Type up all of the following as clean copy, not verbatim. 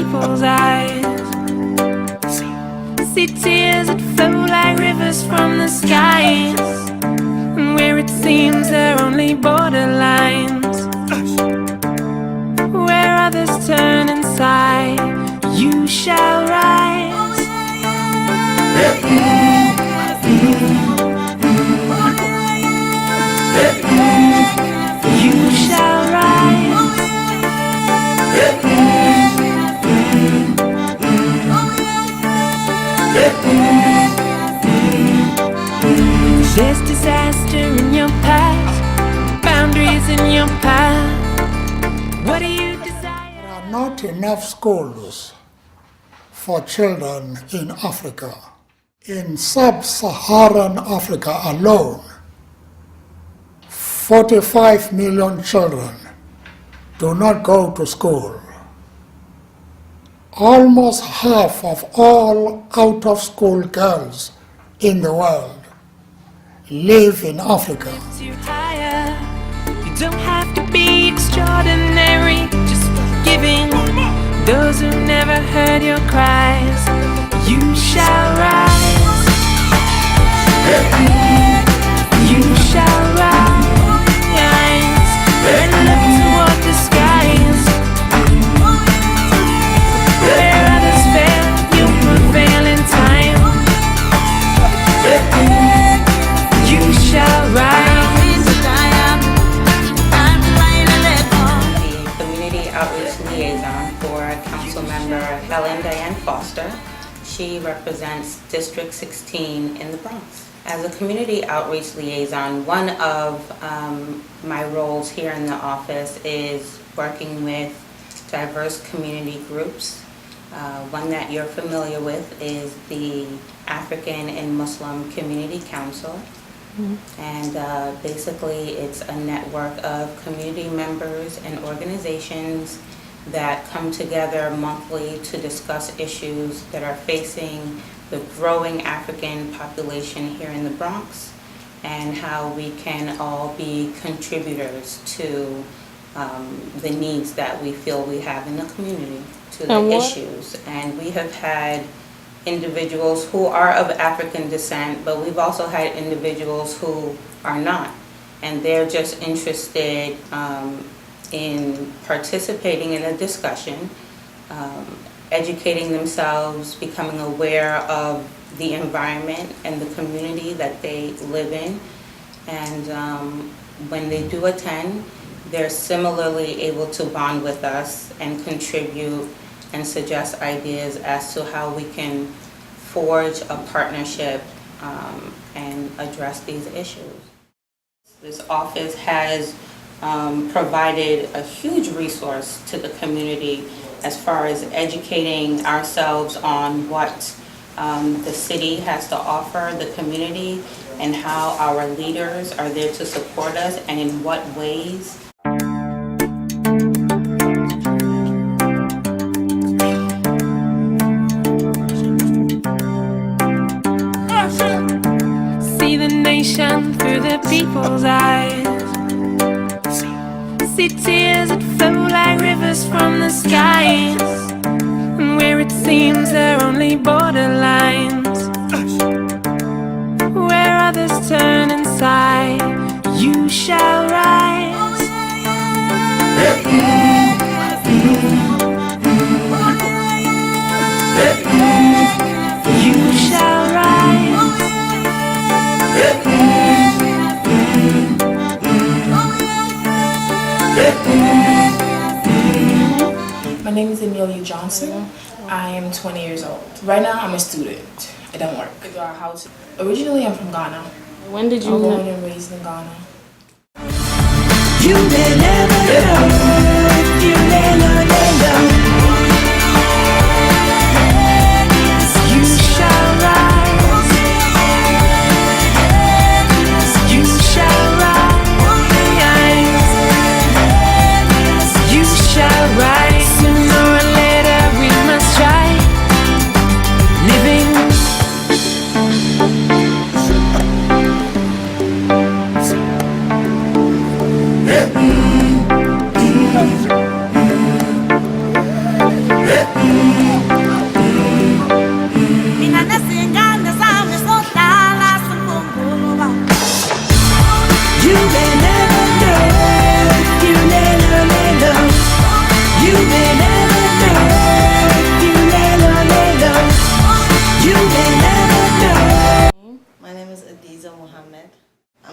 people's eyes. See tears that flow like rivers from the skies, and where it seems there are only borderlines, where others turn and sigh, you shall rise. You shall rise. There's disaster in your past, boundaries in your path. What do you desire? There are not enough schools for children in Africa. In sub-Saharan Africa alone, 45 million children do not go to school. Almost half of all out-of-school girls in the world live in Africa. You don't have to be extraordinary, just forgiving those who never heard your cries. You shall rise. You shall rise. And look toward the skies. Where others fail, you'll prevail in time. You shall rise. The Community Outreach Liaison for Council Member Helen Diane Foster. She represents District 16 in the Bronx. As a Community Outreach Liaison, one of my roles here in the office is working with diverse community groups. One that you're familiar with is the African and Muslim Community Council. And basically it's a network of community members and organizations that come together monthly to discuss issues that are facing the growing African population here in the Bronx, and how we can all be contributors to the needs that we feel we have in the community, to the issues. And we have had individuals who are of African descent, but we've also had individuals who are not, and they're just interested in participating in a discussion, educating themselves, becoming aware of the environment and the community that they live in. And when they do attend, they're similarly able to bond with us and contribute and suggest ideas as to how we can forge a partnership and address these issues. This office has provided a huge resource to the community as far as educating ourselves on what the city has to offer the community, and how our leaders are there to support us, and in what ways. See the nation through the people's eyes. See tears that flow like rivers from the skies, and where it seems there are only borderlines, where others turn and sigh, you shall rise. You shall rise. My name is Amelia Johnson. I am 20 years old. Right now, I'm a student. I don't work. Originally, I'm from Ghana. When did you I'm born and raised in Ghana. You may never know if you never know. You shall rise. You shall rise. You shall rise. Sooner or later we must try living.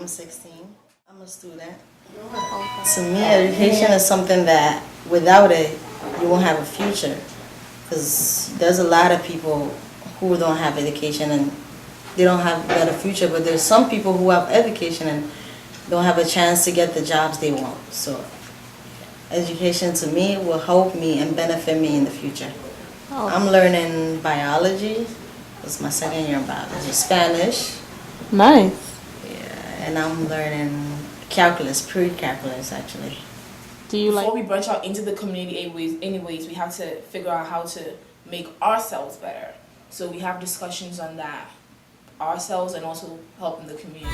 I'm 16. I'm a student. To me, education is something that without it, you won't have a future. Because there's a lot of people who don't have education and they don't have a better future, but there's some people who have education and don't have a chance to get the jobs they want. So education to me will help me and benefit me in the future. I'm learning biology. It's my second year in biology. Spanish. Nice. Yeah, and I'm learning calculus, pre-calculus actually. Do you Before like? we branch out into the community anyways, we have to figure out how to make ourselves better. So we have discussions on that, ourselves and also helping the community.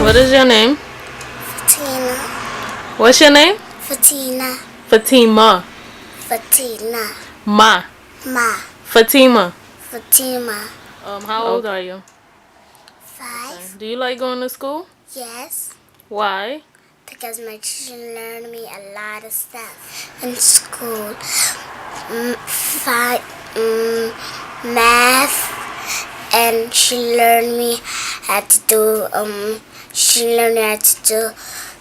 What is your name? Fatima. What's your name? Fatima. Fatima. Fatima. Ma. Ma. Fatima. Fatima. How old are you? 5. Do you like going to school? Yes. Why? Because my teacher learned me a lot of stuff in school. Math. And she learned me how to do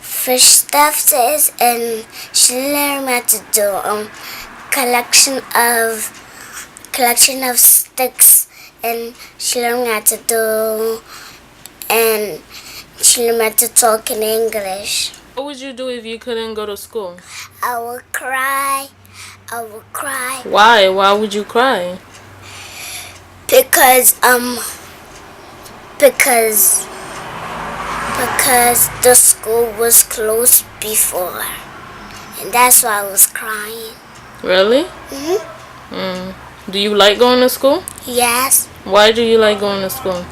fish stuffs, and she learned me how to do collection of sticks, and she learned me how to talk in English. What would you do if you couldn't go to school? I would cry. Why? Why would you cry? Because the school was closed before, and that's why I was crying. Really? Do you like going to school? Yes, Why do you like going to school?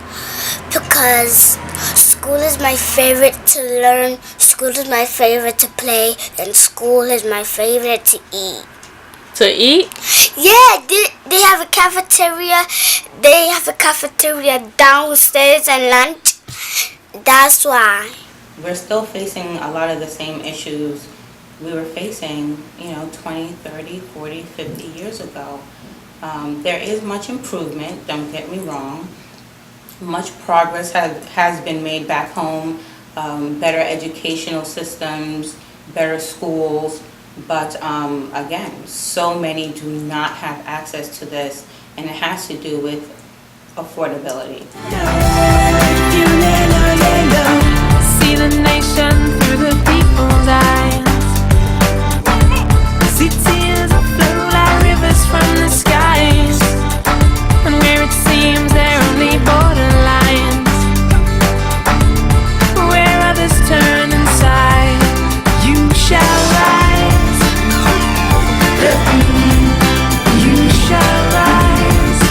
because school is my favorite to learn, school is my favorite to play, and school is my favorite to eat. To eat? Yeah, they have a cafeteria. They have a cafeteria downstairs and lunch. That's why. We're still facing a lot of the same issues we were facing, 20, 30, 40, 50 years ago. There is much improvement, don't get me wrong. Much progress has been made back home, better educational systems, better schools, but again, so many do not have access to this, and it has to do with affordability. See the nation through the people's eyes. See tears that flow like rivers from the skies, and where it seems there are only borderlines, where others turn inside, you shall rise. You shall rise.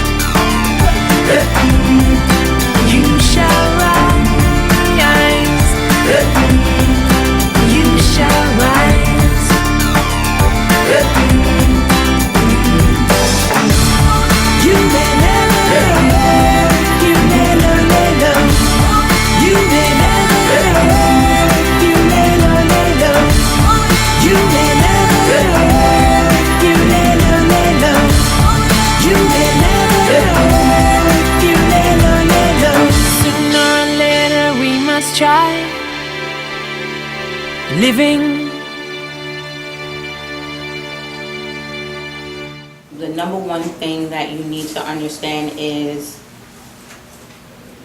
You shall rise. You shall rise. You may never know. You may never know. You may never know. You may never know. You may never know. You may never know. You may never know. You may never know. Sooner or later we must try living. The number one thing that you need to understand is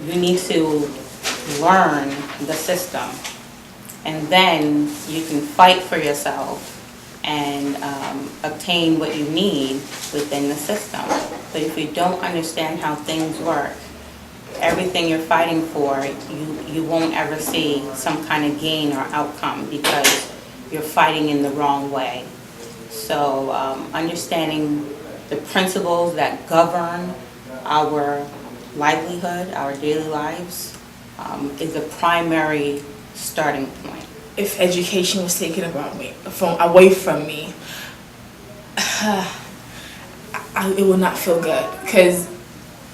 you need to learn the system, and then you can fight for yourself and obtain what you need within the system. But if you don't understand how things work, everything you're fighting for, you won't ever see some kind of gain or outcome because you're fighting in the wrong way. So understanding the principles that govern our livelihood, our daily lives, is the primary starting point. If education was taken away from me, it would not feel good, because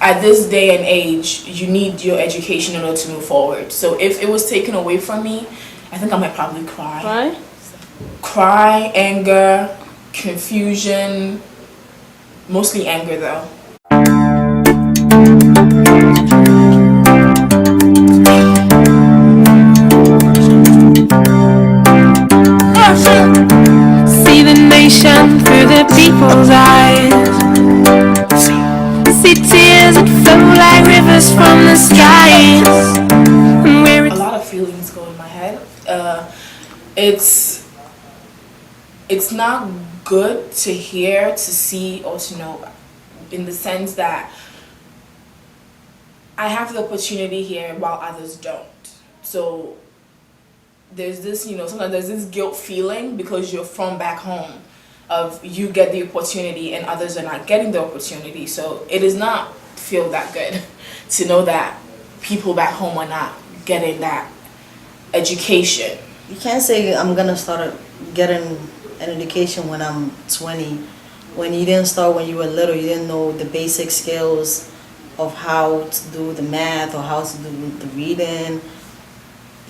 at this day and age, you need your education in order to move forward. So if it was taken away from me, I think I might probably cry. Why? Cry, anger, confusion, mostly anger though. See the nation through the people's eyes. See tears that flow like rivers from the skies. And where A lot of feelings go in my head. It's not good to hear, to see, or to know, in the sense that I have the opportunity here while others don't. So there's this, sometimes there's this guilt feeling because you're from back home, of you get the opportunity and others are not getting the opportunity. So it does not feel that good to know that people back home are not getting that education. You can't say I'm gonna start getting an education when I'm 20. When you didn't start when you were little, you didn't know the basic skills of how to do the math or how to do the reading.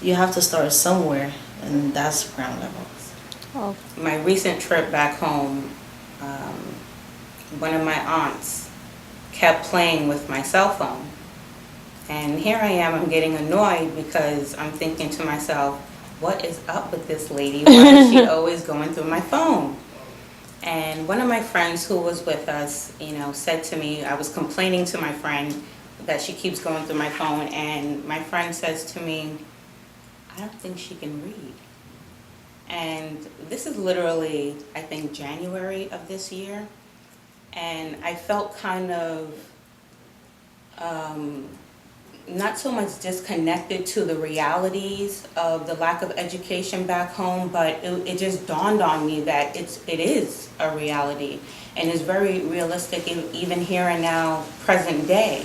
You have to start somewhere, and that's ground level. Oh. My recent trip back home, one of my aunts kept playing with my cell phone. And here I am, I'm getting annoyed because I'm thinking to myself, what is up with this lady? Why is she always going through my phone? And one of my friends who was with us, said to me, I was complaining to my friend that she keeps going through my phone, and my friend says to me, I don't think she can read. And this is literally, I think, January of this year. And I felt kind of not so much disconnected to the realities of the lack of education back home, but it just dawned on me that it is a reality and is very realistic even here and now, present day.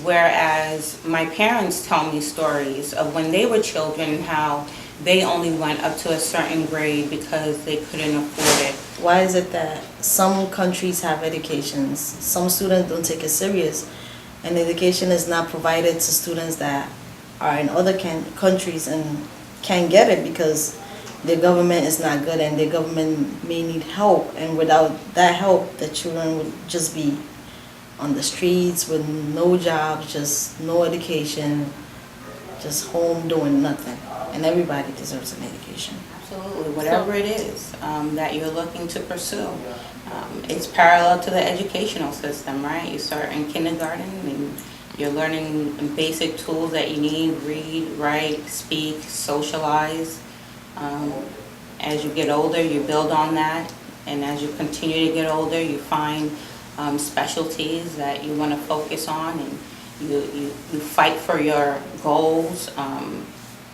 Whereas my parents tell me stories of when they were children, how they only went up to a certain grade because they couldn't afford it. Why is it that some countries have educations, some students don't take it serious, and education is not provided to students that are in other countries and can't get it because their government is not good and their government may need help, and without that help, the children would just be on the streets with no jobs, just no education, just home doing nothing. And everybody deserves an education. Absolutely, whatever it is that you're looking to pursue. It's parallel to the educational system, right? You start in kindergarten and you're learning basic tools that you need: read, write, speak, socialize. As you get older, you build on that, and as you continue to get older, you find specialties that you want to focus on, and you fight for your goals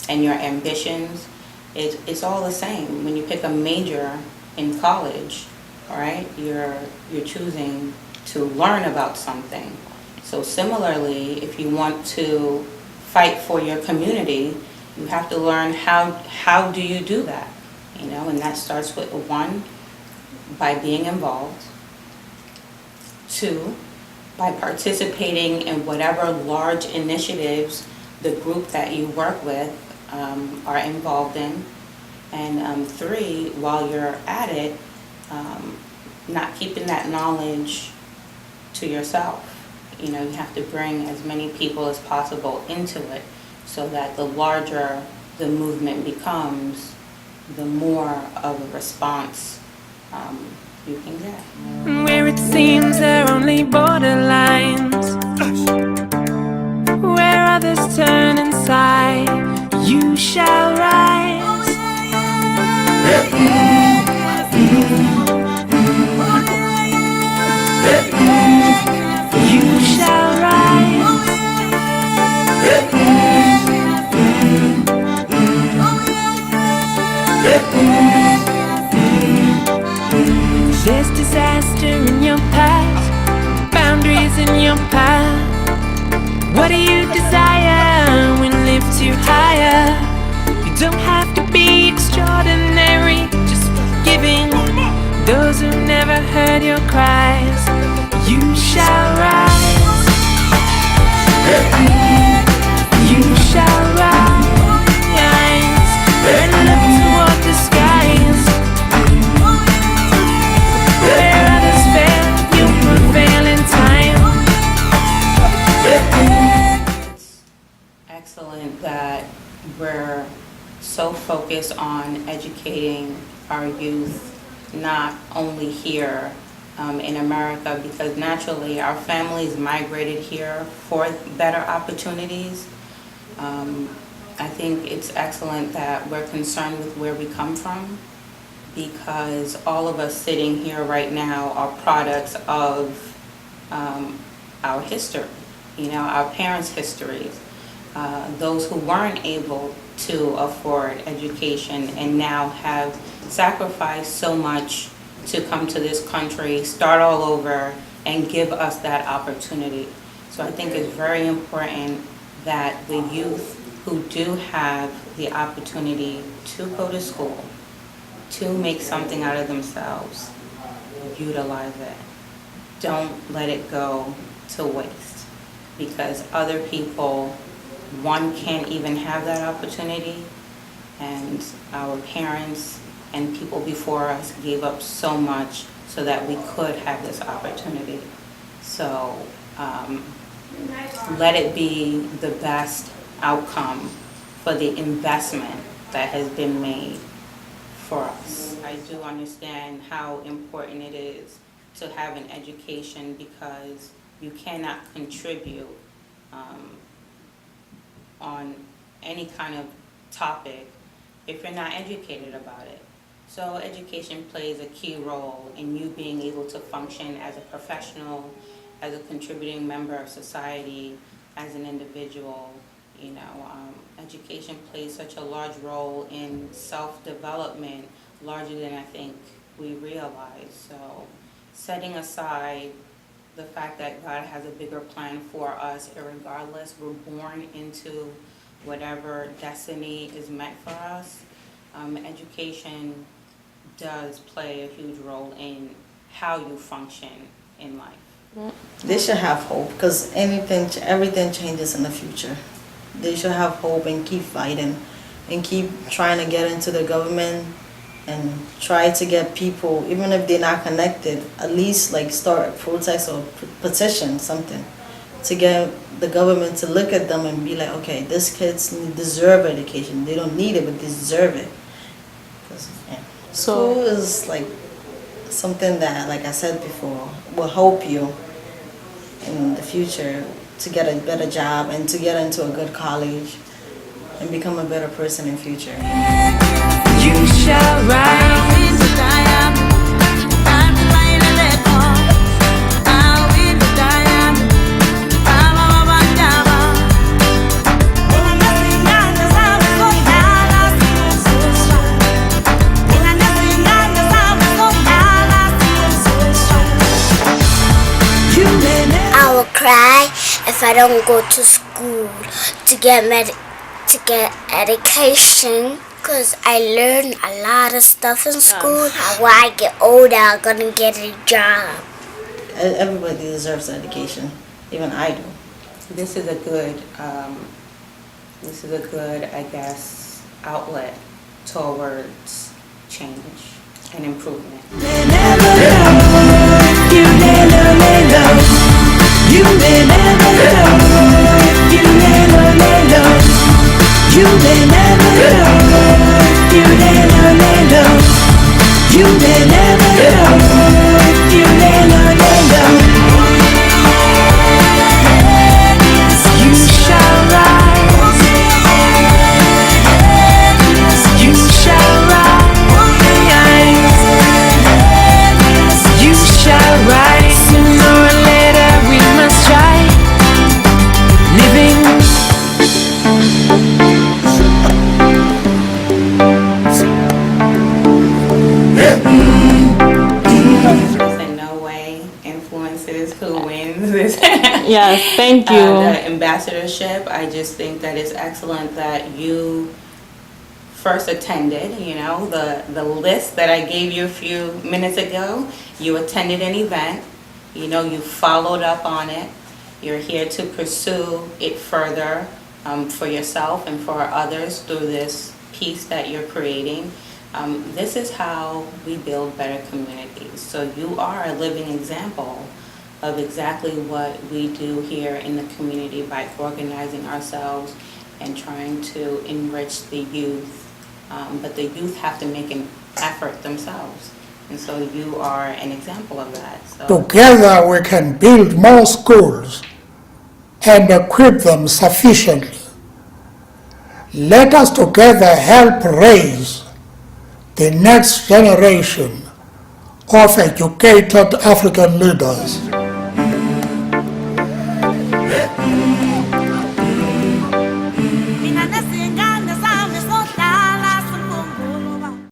and your ambitions. It's all the same. When you pick a major in college, right, you're choosing to learn about something. So similarly, if you want to fight for your community, you have to learn how do you do that, and that starts with 1, by being involved, 2, by participating in whatever large initiatives the group that you work with are involved in, and 3, while you're at it, not keeping that knowledge to yourself. You have to bring as many people as possible into it, so that the larger the movement becomes, the more of a response you can get. where it seems there are only borderlines, where others turn inside, you shall rise. You shall rise. There's disaster in your past, boundaries in your excellent that we're so focused on educating our youth, not only here in America, because naturally our families migrated here for better opportunities. I think it's excellent that we're concerned with where we come from, because all of us sitting here right now are products of our history, our parents' histories, those who weren't able to afford education and now have sacrificed so much to come to this country, start all over, and give us that opportunity. So I think it's very important that the youth who do have the opportunity to go to school, to make something out of themselves, utilize it. Don't let it go to waste, because other people, one, can't even have that opportunity, and our parents and people before us gave up so much so that we could have this opportunity. So let it be the best outcome for the investment that has been made for us. I do understand how important it is to have an education, because you cannot contribute on any kind of topic if you're not educated about it. So education plays a key role in you being able to function as a professional, as a contributing member of society, as an individual. Education plays such a large role in self-development, larger than I think we realize. So setting aside the fact that God has a bigger plan for us, irregardless, we're born into whatever destiny is meant for us. Education does play a huge role in how you function in life. They should have hope, because everything changes in the future. They should have hope and keep fighting and keep trying to get into the government and try to get people, even if they're not connected, at least like start a protest or petition, something, to get the government to look at them and be like, okay, these kids deserve education. They don't need it, but they deserve it. School is like something that, like I said before, will help you in the future to get a better job and to get into a good college and become a better person in future. You shall rise. I will cry if I don't go to school to get education, because I learn a lot of stuff in school. When I get older, I'm gonna get a job. Everybody deserves education, even I do. This is a good, I guess, outlet towards change and improvement. You may never know if you never know. You may never know if you never know. You may never know if you never know. You shall rise. You shall rise. You shall rise. Sooner or later we must try living. In no way influences who wins this. Yes, thank you. The ambassadorship. I just think that it's excellent that you first attended, the list that I gave you a few minutes ago. You attended an event, you followed up on it. You're here to pursue it further for yourself and for others through this piece that you're creating. This is how we build better communities. So you are a living example of exactly what we do here in the community by organizing ourselves and trying to enrich the youth. But the youth have to make an effort themselves. And so you are an example of that. So Together we can build more schools and equip them sufficiently. Let us together help raise the next generation of educated African leaders.